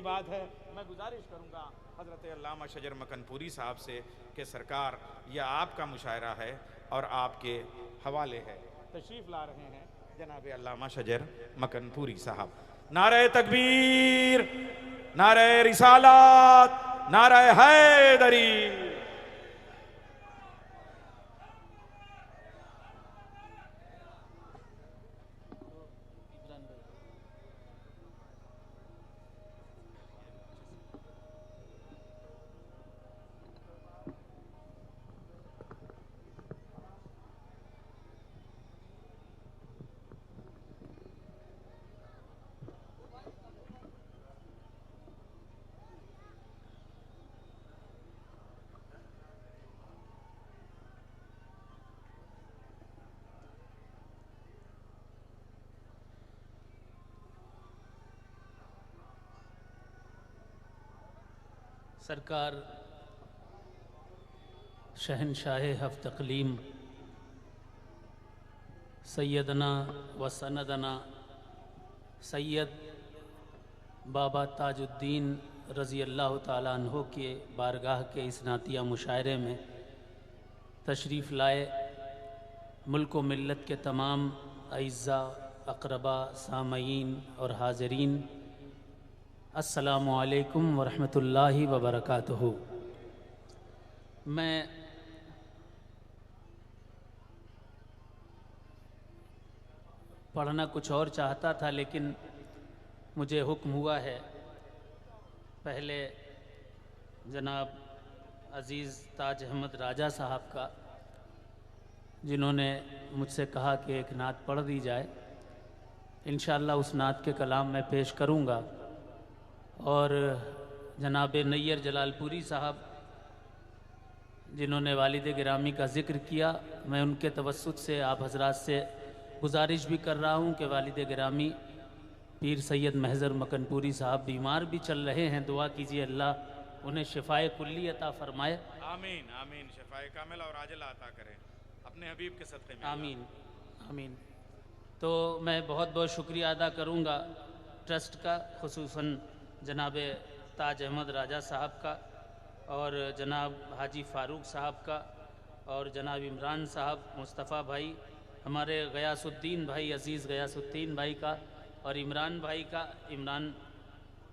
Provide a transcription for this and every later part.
بات ہے میں گزارش کروں گا حضرت علامہ شجر مکن پوری صاحب سے کہ سرکار یہ آپ کا مشاعرہ ہے اور آپ کے حوالے ہے. تشریف لا رہے ہیں جناب علامہ شجر مکن پوری صاحب. نعرہ تکبیر، نعرہ رسالات، نعرہ حیدری. سرکار شہنشاہ ہفت اقلیم سیدنا و سندنا سید بابا تاج الدین رضی اللہ تعالیٰ عنہ کے بارگاہ کے اس نعتیہ مشاعرے میں تشریف لائے ملک و ملت کے تمام اعزاء، اقربا، سامعین اور حاضرین، السلام علیکم ورحمۃ اللہ وبرکاتہ. میں پڑھنا کچھ اور چاہتا تھا لیکن مجھے حکم ہوا ہے پہلے جناب عزیز تاج احمد راجہ صاحب کا، جنہوں نے مجھ سے کہا کہ ایک نعت پڑھ دی جائے. انشاءاللہ اس نعت کے کلام میں پیش کروں گا. اور جناب نیر جلال پوری صاحب جنہوں نے والد گرامی کا ذکر کیا، میں ان کے توسط سے آپ حضرات سے گزارش بھی کر رہا ہوں کہ والد گرامی پیر سید محضر مکن پوری صاحب بیمار بھی چل رہے ہیں، دعا کیجیے اللہ انہیں شفائے کلی عطا فرمائے. آمین آمین. شفائے کامل اور عاجلہ عطا کرے اپنے حبیب کے صدقے میں. آمین آمین. تو میں بہت بہت شکریہ ادا کروں گا ٹرسٹ کا، خصوصاً جناب تاج احمد راجہ صاحب کا اور جناب حاجی فاروق صاحب کا اور جناب عمران صاحب، مصطفیٰ بھائی، ہمارے غیاث الدین بھائی، عزیز غیاث الدین بھائی کا اور عمران بھائی کا، عمران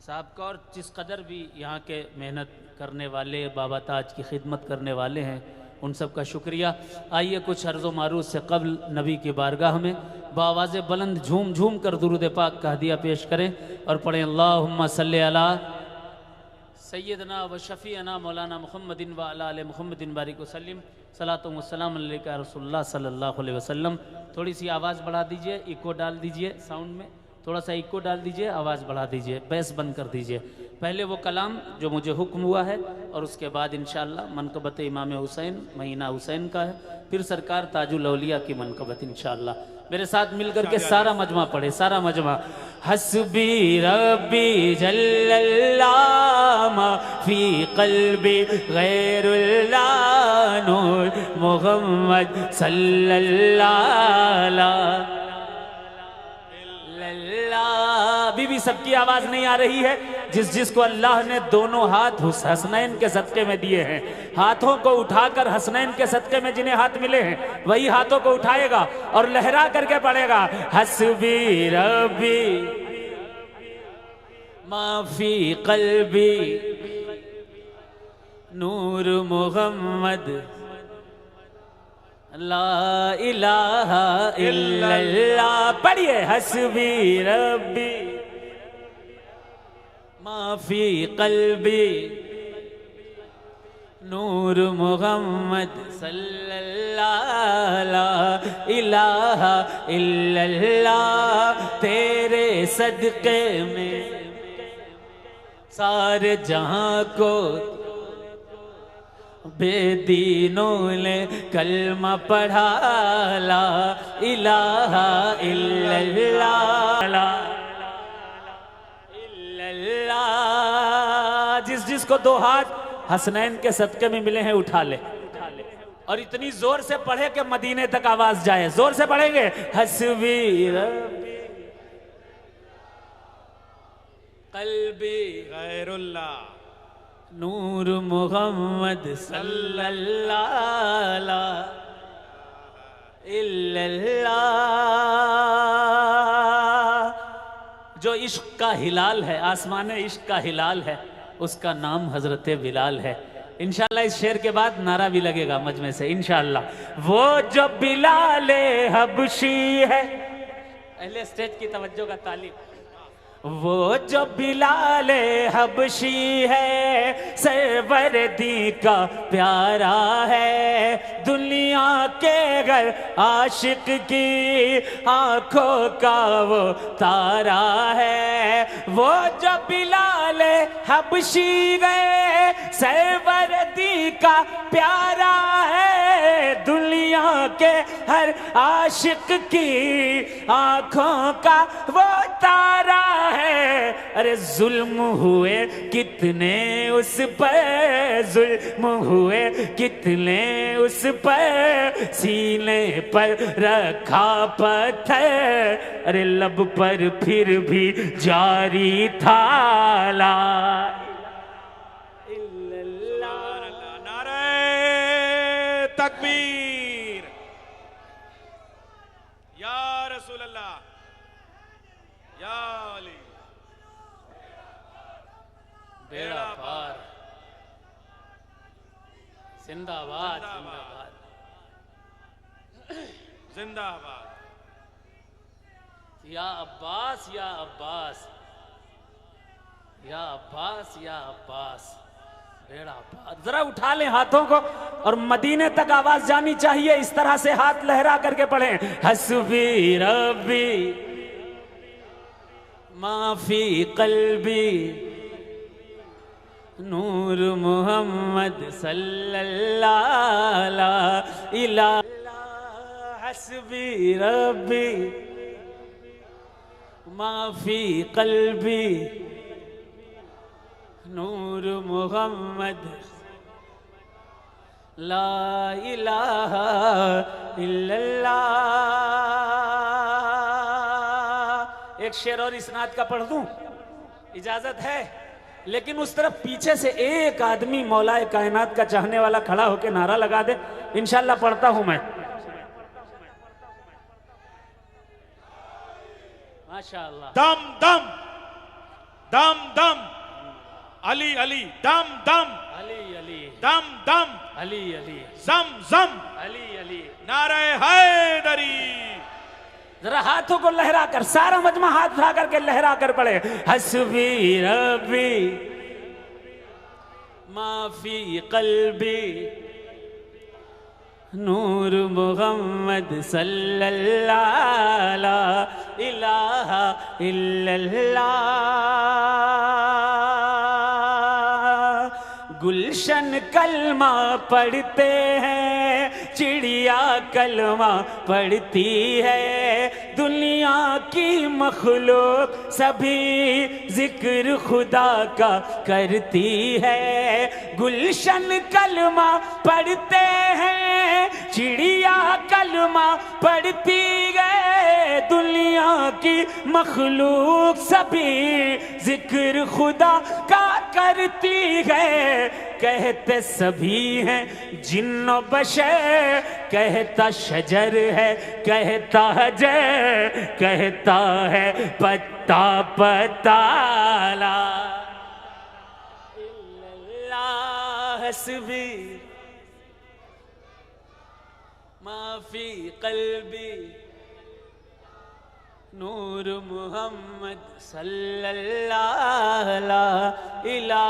صاحب کا، اور جس قدر بھی یہاں کے محنت کرنے والے بابا تاج کی خدمت کرنے والے ہیں ان سب کا شکریہ. آئیے کچھ عرض و معروض سے قبل نبی کی بارگاہ میں بآواز بلند جھوم جھوم کر درود پاک کا ہدیہ پیش کریں اور پڑھیں اللہم صلی علی سیدنا و شفیعنا مولانا محمد و علی آل محمد بارک وسلم. صلاۃ و سلام علیک یا رسول اللہ صلی اللہ علیہ وسلم. تھوڑی سی آواز بڑھا دیجئے، ایکو ڈال دیجئے، ساؤنڈ میں تھوڑا سا ایکو ڈال دیجئے، آواز بڑھا دیجئے، بیس بند کر دیجئے. پہلے وہ کلام جو مجھے حکم ہوا ہے اور اس کے بعد انشاءاللہ منقبت امام حسین مہینہ حسین کا ہے، پھر سرکار تاج الاولیاء کی منقبت انشاءاللہ. میرے ساتھ مل کر کے سارا مجمع پڑھے، سارا مجمع. حسبی ربی جل اللہ ما فی قلبی غیر اللہ نور محمد صلی اللہ. بی بی سب کی آواز نہیں آ رہی ہے. جس کو اللہ نے دونوں ہاتھ حسنین کے صدقے میں دیے ہیں، ہاتھوں کو اٹھا کر حسنین کے صدقے میں جنہیں ہاتھ ملے ہیں وہی ہاتھوں کو اٹھائے گا اور لہرا کر کے پڑھے گا حسبی ربی ما فی قلبی نور محمد لا الہ الا اللہ. پڑھیے حسبی ربی ما فی قلبی نور محمد صلی اللہ لا الہ الا اللہ. تیرے صدقے میں سارے جہاں کو بے دینوں نے کلمہ پڑھا لا الہ الا اللہ لا الا اللہ. جس کو دو ہاتھ حسنین کے صدقے میں ملے ہیں اٹھا لے اور اتنی زور سے پڑھے کہ مدینے تک آواز جائے. زور سے پڑھیں گے حسبی ربی قلبی غیر اللہ نور محمد صلی اللہ الا اللہ. جو عشق کا ہلال ہے، آسمان عشق کا ہلال ہے، اس کا نام حضرت بلال ہے. انشاءاللہ اس شعر کے بعد نعرہ بھی لگے گا مجمع سے انشاءاللہ. وہ جو بلال حبشی ہے، اہل اسٹیج کی توجہ کا تعلیم. وہ جو بلال حبشی ہے سروردی کا پیارا ہے، دنیا کے گھر عاشق کی آنکھوں کا وہ تارا ہے. وہ جو بلال حبشی ہے سروردی کا پیارا ہے، دنیا کے ہر عاشق کی آنکھوں کا وہ تارا ہے. ارے ظلم ہوئے کتنے اس پر، ظلم ہوئے کتنے اس پر، سینے پر رکھا پتھر، ارے لب پر پھر بھی جاری تھا لا الہ الا اللہ. نعرہ تکبیر یا رسول اللہ یا علی. بیڑا پار. زندہ آباد زندہ آباد زندہ آباد. یا عباس یا عباس یا عباس یا عباس. بیڑا پار. ذرا اٹھا لیں ہاتھوں کو اور مدینے تک آواز جانی چاہیے. اس طرح سے ہاتھ لہرا کر کے پڑھیں. حسبی ربی ما فی قلبی نور محمد صلی اللہ علیہ. حسبی ربی ما فی قلبی نور محمد لا الہ الا اللہ. ایک شعر اور اسناد کا پڑھ دوں؟ اجازت ہے؟ لیکن اس طرف پیچھے سے ایک آدمی مولا کائنات کا چاہنے والا کھڑا ہو کے نعرہ لگا دے. انشاءاللہ پڑھتا ہوں میں. ماشاءاللہ. دم دم دم دم علی علی دم دم علی علی دم دم علی علی زم زم علی علی. نعرہ حیدری. ذرا ہاتھوں کو لہرا کر، سارا مجمع ہاتھ اٹھا کر کے لہرا کر پڑھے. حسبی ربی ما فی قلبی نور محمد صلی اللہ الہ الا اللہ. گلشن کلمہ پڑھتے ہیں، چڑیا کلمہ پڑھتی ہے، دنیا کی مخلوق سبھی ذکر خدا کا کرتی ہے. گلشن کلمہ پڑھتے ہیں، چڑیا کلمہ پڑھتی ہے، دنیا کی مخلوق سبھی ذکر خدا کا کرتی ہے. کہتے سبھی ہیں جن و بشر، کہتا شجر ہے، کہتا حجر، کہتا ہے پتا پتا لا الا اللہ. حسبی ما فی قلبی نور محمد صلی اللہ الہ الا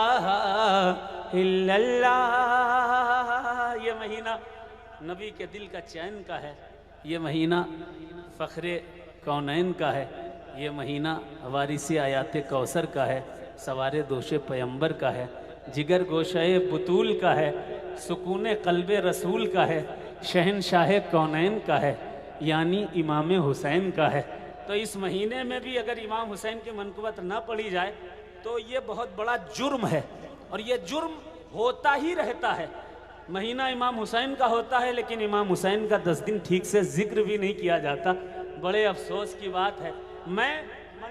اللہ. یہ مہینہ نبی کے دل کا چین کا ہے، یہ مہینہ فخر کونین کا ہے، یہ مہینہ وارث آیات کوثر کا ہے، سوار دوش پیمبر کا ہے، جگر گوشہ بطول کا ہے، سکون قلب رسول کا ہے، شہنشاہ کونین کا ہے، یعنی امام حسین کا ہے. تو اس مہینے میں بھی اگر امام حسین کی منقبت نہ پڑھی جائے تو یہ بہت بڑا جرم ہے، اور یہ جرم ہوتا ہی رہتا ہے. مہینہ امام حسین کا ہوتا ہے لیکن امام حسین کا 10 دن ٹھیک سے ذکر بھی نہیں کیا جاتا. بڑے افسوس کی بات ہے. میں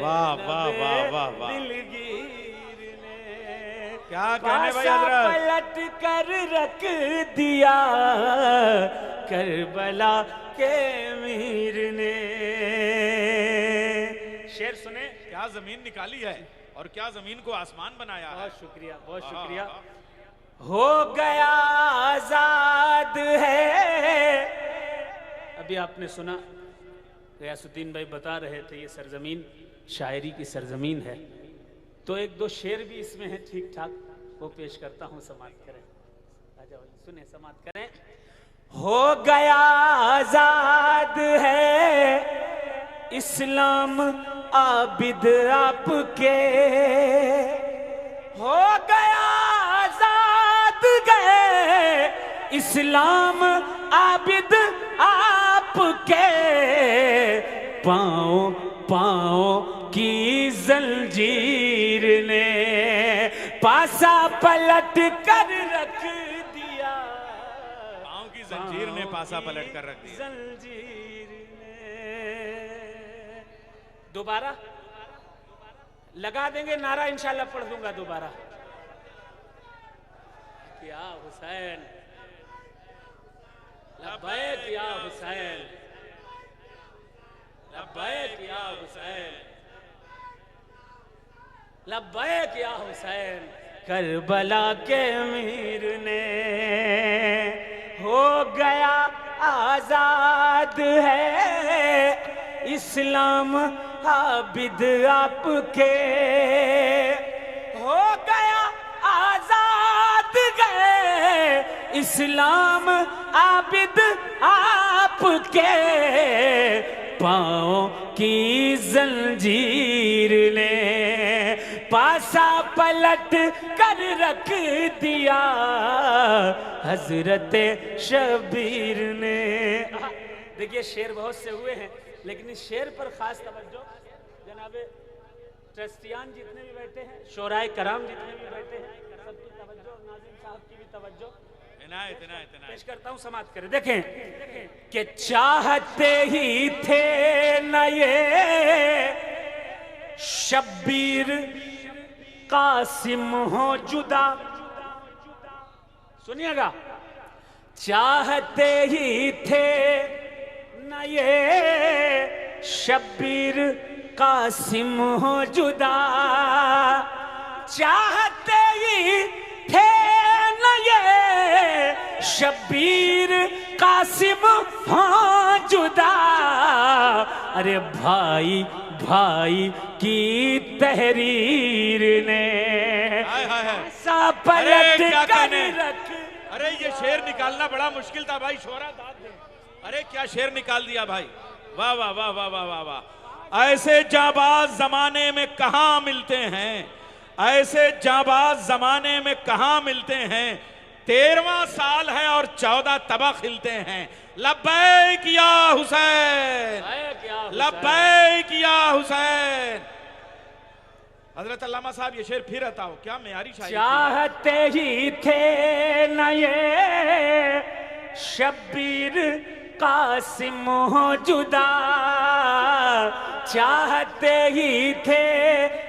واہ واہ واہ واہ واہ، دلگیر نے کیا کہنے بھائی پاسا حضرت، پلٹ کر رکھ دیا کربلا کے امیر نے. شعر سنیں. کیا زمین نکالی ہے اور کیا زمین کو آسمان بنایا ہے. بہت شکریہ بہت شکریہ. ہو گیا آزاد ہے. ابھی آپ نے سنا غیاث الدین بھائی بتا رہے تھے یہ سرزمین شاعری کی سرزمین ہے، تو ایک دو شعر بھی اس میں ہیں ٹھیک ٹھاک، وہ پیش کرتا ہوں، سماعت کریں. راجہ بھائی سنیں، سماعت کریں. ہو گیا آزاد ہے اسلام عابد آپ کے، ہو گیا آزاد گئے اسلام عابد آپ کے، پاؤں پاؤں کی زنجیر نے پاسا پلٹ کر رکھ دیا، پاؤں کی زنجیر نے پاسا پلٹ کر رکھ دیا. زنجیر نے. دوبارہ لگا دیں گے نعرہ، انشاءاللہ پڑھ دوں گا دوبارہ. یا حسین لبیک یا حسین، لبیک یا حسین، لبیک یا حسین. کربلا کے امیر نے ہو گیا آزاد ہے اسلام عابد آپ کے، ہو گیا آزاد گئے اسلام عابد آپ کے، پاؤں کی زنجیر نے پاسا پلٹ کر رکھ دیا حضرت شبیر نے. دیکھیے شعر بہت سے ہوئے ہیں لیکن اس شعر پر خاص توجہ جناب ٹرسٹیان جتنے بھی بیٹھے ہیں، شورائے کرام جتنے بھی بیٹھے ہیں، سب کی توجہ، ناظم صاحب کی بھی توجہ پیش کرتا ہوں، سماعت کریں. دیکھیں کہ چاہتے ہی تھے نہ یہ شبیر قاسم ہو جدا. سنیے گا. چاہتے ہی تھے نہ یہ شبیر قاسم ہو جدا، چاہتے ہی تھے نہ یہ شبیر قاسم ہو جدا. ارے بھائی بھائی کی تحریر نے سا پلٹ کر رکھ. ارے یہ شعر نکالنا بڑا مشکل تھا بھائی، شعرا داد دیں. ارے کیا شعر نکال دیا بھائی، واہ واہ واہ واہ واہ واہ واہ. ایسے جانباز زمانے میں کہاں ملتے ہیں، ایسے جانباز زمانے میں کہاں ملتے ہیں، 13واں سال ہے اور 14 تبا کھلتے ہیں. لبیک یا حسین، لبیک یا حسین. حضرت علامہ صاحب یہ شعر پھر رہتا ہو، کیا معیاری شاعری. چاہتے ہی تھے نہ یہ شبیر قاسم ہو جدا، چاہتے ہی تھے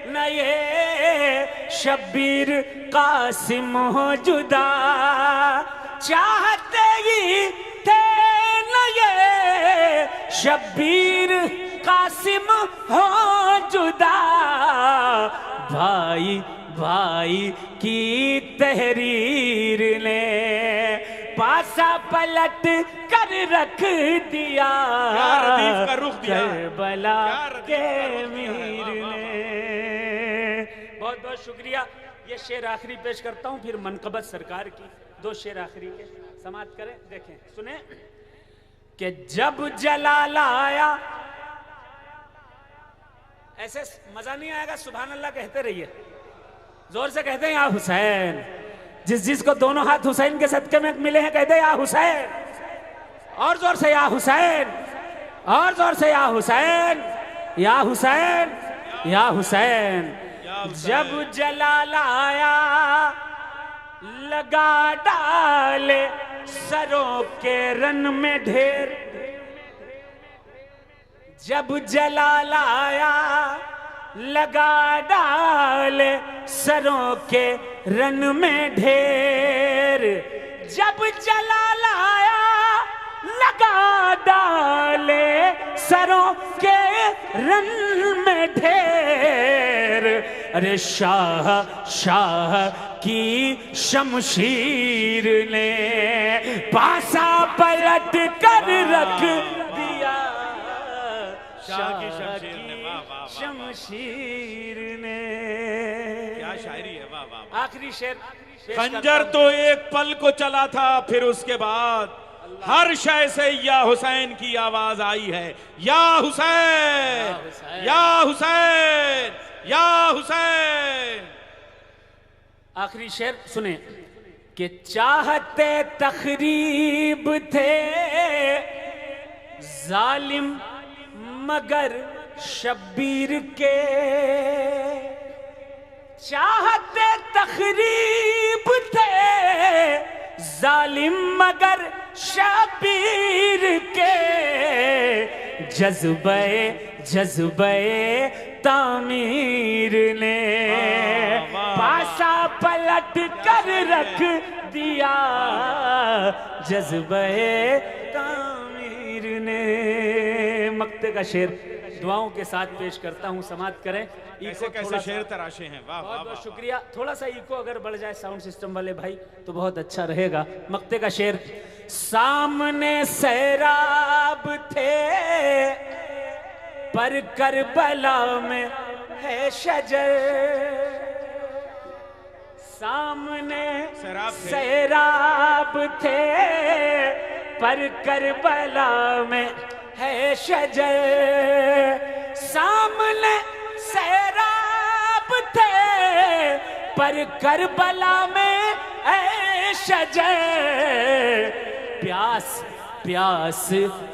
نہ یہ شبیر قاسم ہو جدا، چاہتے ہی تھے نہ یہ شبیر قاسم ہو جدا. بھائی بھائی کی تحریر نے پاسا پلٹ کر رکھ دیا کربلا کے امیر نے. بہت بہت شکریہ. یہ شعر آخری پیش کرتا ہوں، پھر منقبت سرکار کی 2 شعر آخری کے سماعت کریں. دیکھیں سنیں کہ جب جلال آیا، ایسے مزہ نہیں آئے گا، سبحان اللہ کہتے رہیے، زور سے کہتے ہیں یا حسین. جس کو دونوں ہاتھ حسین کے صدقے میں ملے ہیں کہتے ہیں یا حسین، اور زور سے یا حسین، اور زور سے یا حسین، یا حسین، یا حسین. جب جلال آیا لگا ڈالے سروں کے رن میں ڈھیر، جب جلال آیا لگا ڈالے سروں کے رن میں ڈھیر، جب جلال آیا لگا ڈالے سروں کے رن میں ڈھیر، ارے شاہ شاہ کی شمشیر نے پاسا پلٹ کر رکھ دیا، شاہ کی شمشیر نے، واہ واہ واہ، شمشیر نے. کیا شاعری ہے، واہ واہ واہ. آخری شعر خنجر تو ایک پل کو چلا تھا، پھر اس کے بعد ہر شے سے یا حسین کی آواز آئی ہے، یا حسین یا حسین یا حسین. آخری شعر سنیں کہ چاہتے تخریب تھے ظالم مگر شبیر کے، چاہتے تخریب تھے ظالم مگر شبیر کے، جذبہ تعمیر نے پاسا پلٹ کر رکھ دیا، جذبہ تعمیر نے. مقطع کا شعر دعاؤں کے ساتھ پیش کرتا ہوں، سماعت کریں. ایسے کیسے شعر تراشے ہیں، واہ واہ بہت بہت واہ. شکریہ. تھوڑا سا ایکو اگر بڑھ جائے ساؤنڈ سسٹم والے بھائی تو بہت اچھا رہے گا. مقطع کا شعر. سامنے سیراب تھے پر کربلا میں ہے شجر، سامنے سیراب تھے پر کربلا میں ہے شجر، سامنے سیراب تھے پر کربلا میں ہے شجر، پیاس پیاس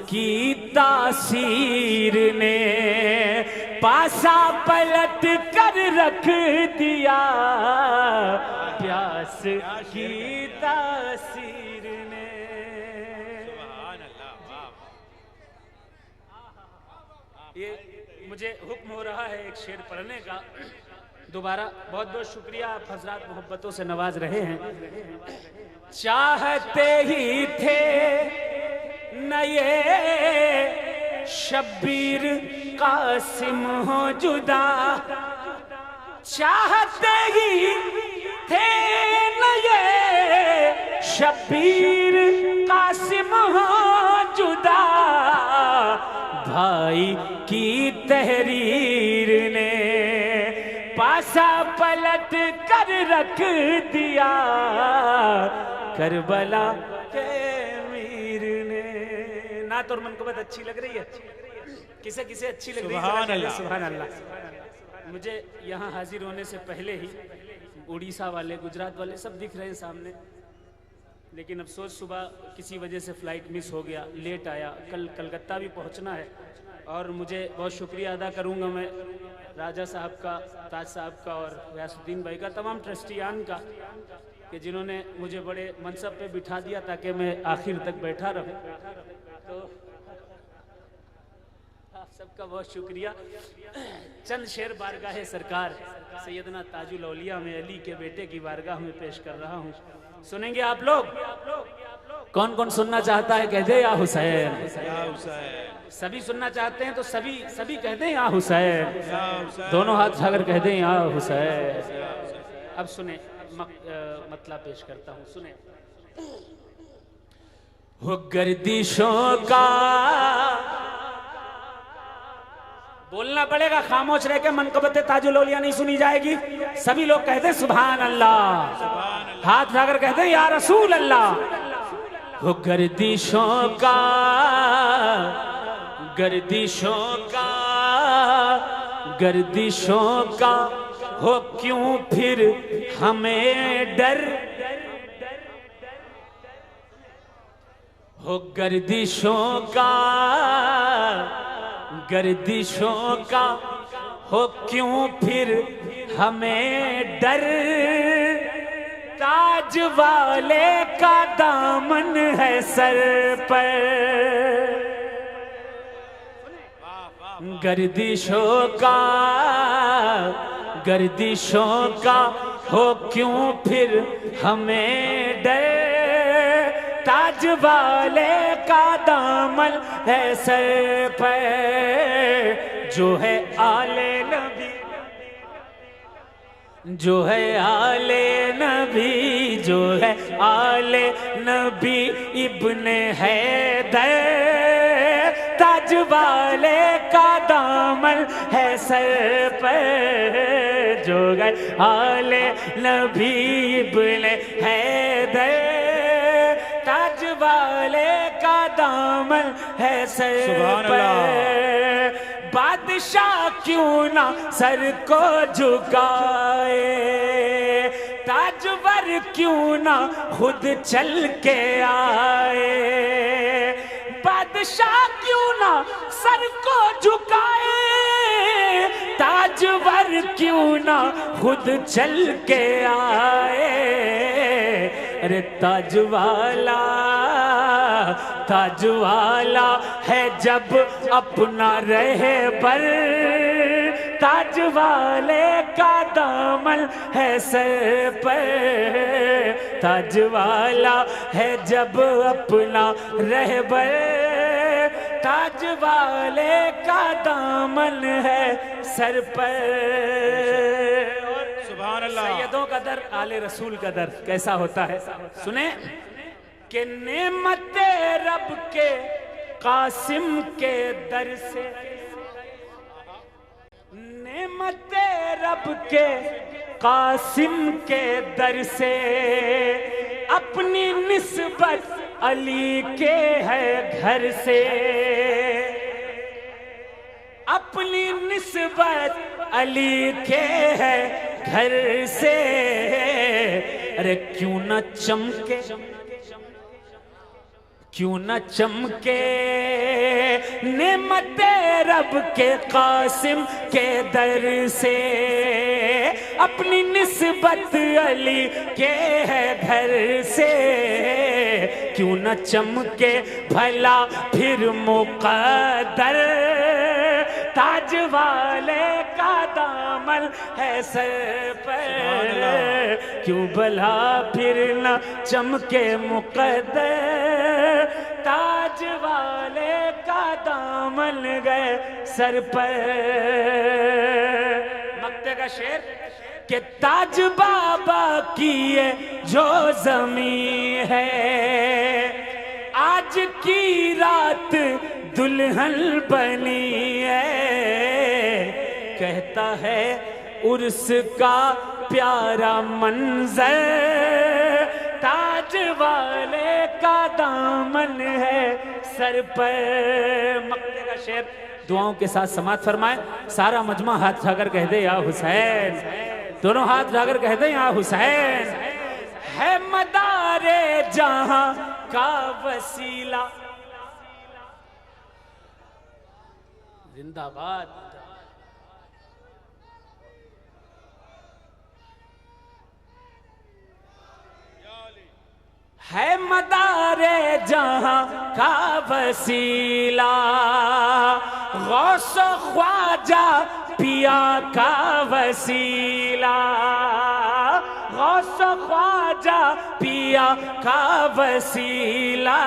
کی تاثیر نے پاسا پلٹ کر رکھ دیا، پیاس کی تاثیر نے. یہ مجھے حکم ہو رہا ہے ایک شعر پڑھنے کا دوبارہ. بہت بہت شکریہ، آپ حضرات محبتوں سے نواز رہے ہیں. چاہتے ہی تھے نہ یہ شبیر قاسم ہو جدا، چاہتے ہی تھے نہ یہ شبیر قاسم ہو جدا، بھائی کی تحریر نے پاسا پلٹ کر رکھ دیا، کربلا کے امیر نے. نعت اور منقبت اچھی لگ رہی ہے؟ کسے کسے اچھی لگ رہی ہے؟ سبحان اللہ. سبحان اللہ. مجھے یہاں حاضر ہونے سے پہلے ہی اڑیسہ والے، گجرات والے سب دکھ رہے ہیں سامنے، لیکن افسوس صبح کسی وجہ سے فلائٹ مس ہو گیا، لیٹ آیا. کل کلکتہ بھی پہنچنا ہے، اور مجھے بہت شکریہ ادا کروں گا میں راجہ صاحب کا، تاج صاحب کا اور غیاث الدین بھائی کا، تمام ٹرسٹیان کا، کہ جنہوں نے مجھے بڑے منصب پہ بٹھا دیا تاکہ میں آخر تک بیٹھا رہوں. تو آپ سب کا بہت شکریہ. چند شعر بارگاہ سرکار سیدنا تاج الاولیاء میں علی کے بیٹے کی بارگاہ میں پیش کر رہا ہوں. سنیں گے آپ لوگ؟ کون کون سننا چاہتا ہے کہہ دے یا حسین. یا حسین. سبھی سننا چاہتے ہیں تو سبھی کہہ دیں یا حسین. دونوں ہاتھ اٹھا کر کہہ دیں یا حسین. اب سنیں، مطلب پیش کرتا ہوں، سنیں. ہو گردشوں کا بولنا پڑے گا، خاموش رہ کے منقبت تاج الاولیاء نہیں سنی جائے گی. سبھی لوگ کہتے ہیں سبحان اللہ، ہاتھ اٹھا کر کہتے ہیں یا رسول اللہ. ہو گردشوں کا ہو کیوں پھر ہمیں ڈر، ہو گردشوں کا ہو کیوں پھر ہمیں ڈر، تاج والے کا دامن ہے سر پر، گردشوں کا ہو کیوں پھر ہمیں ڈر، تاج والے کا دامن ہے سر پر، جو ہے آل نبی، جو ہے آل نبی، جو ہے آل نبی ابن حیدر، تاج والے کا دامن ہے سر پر، جو ہے آل نبی ابن حیدر، تاج والے کا دامن ہے سر پر، بادشاہ کیوں نہ سر کو جھکائے، تاجور کیوں نہ خود چل کے آئے، بادشاہ کیوں نہ سر کو جھکائے، تاجور کیوں نہ خود چل کے آئے، ارے تاج والا ہے جب اپنا رہبر، تاج والے کا دامن ہے سر پر، تاج والا ہے جب اپنا رہبر، تاج والے کا دامن ہے سر پر۔ سبحان اللہ۔ سیدوں کا در، آل رسول کا در کیسا ہوتا ہے سنیں کہ نعمت رب کے قاسم کے در سے، نعمت رب کے قاسم کے در سے، اپنی نسبت علی کے ہے گھر سے، اپنی نسبت علی کے ہے گھر سے، ارے کیوں نہ چمکے، کیوں نہ چمکے نعمت رب کے قاسم کے در سے، اپنی نسبت علی کے ہے گھر سے، کیوں نہ چمکے بھلا پھر مقدر، تاج والے کا دامن ہے سر پر، کیوں بھلا پھر نہ چمکے مقدر، تاج والے کا دامن گئے سر پر۔ مقطع کا شعر کہ تاج بابا کی یہ جو زمین ہے، آج کی رات دلہن بنی ہے، کہتا ہے عرس کا پیارا منظر، تاج والے کا دامن ہے سر پر۔ مقطع کا شعر دعاؤں کے ساتھ سماعت فرمائیں، سارا مجمع ہاتھ اٹھا کر کہہ دے یا حسین، دونوں ہاتھ اٹھا کر کہہ دے یا حسین، ہے مدار جہاں کا وسیلہ، زندہ باد، ہے مدار جہاں کا وسیلہ، غوث خواجہ پیا کا وسیلہ، غوث خواجہ پیا کا وسیلہ،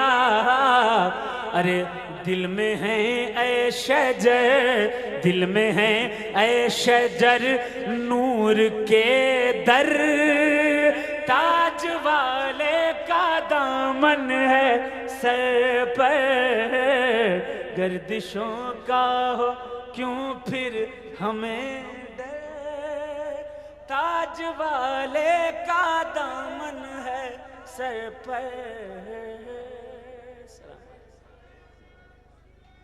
ارے دل میں ہے اے شجر، دل میں ہے اے شجر نور کے در، تاج والے کا دامن ہے سر پر، گردشوں کا ہو کیوں پھر ہمیں ڈر، تاج والے کا دامن ہے سر پر۔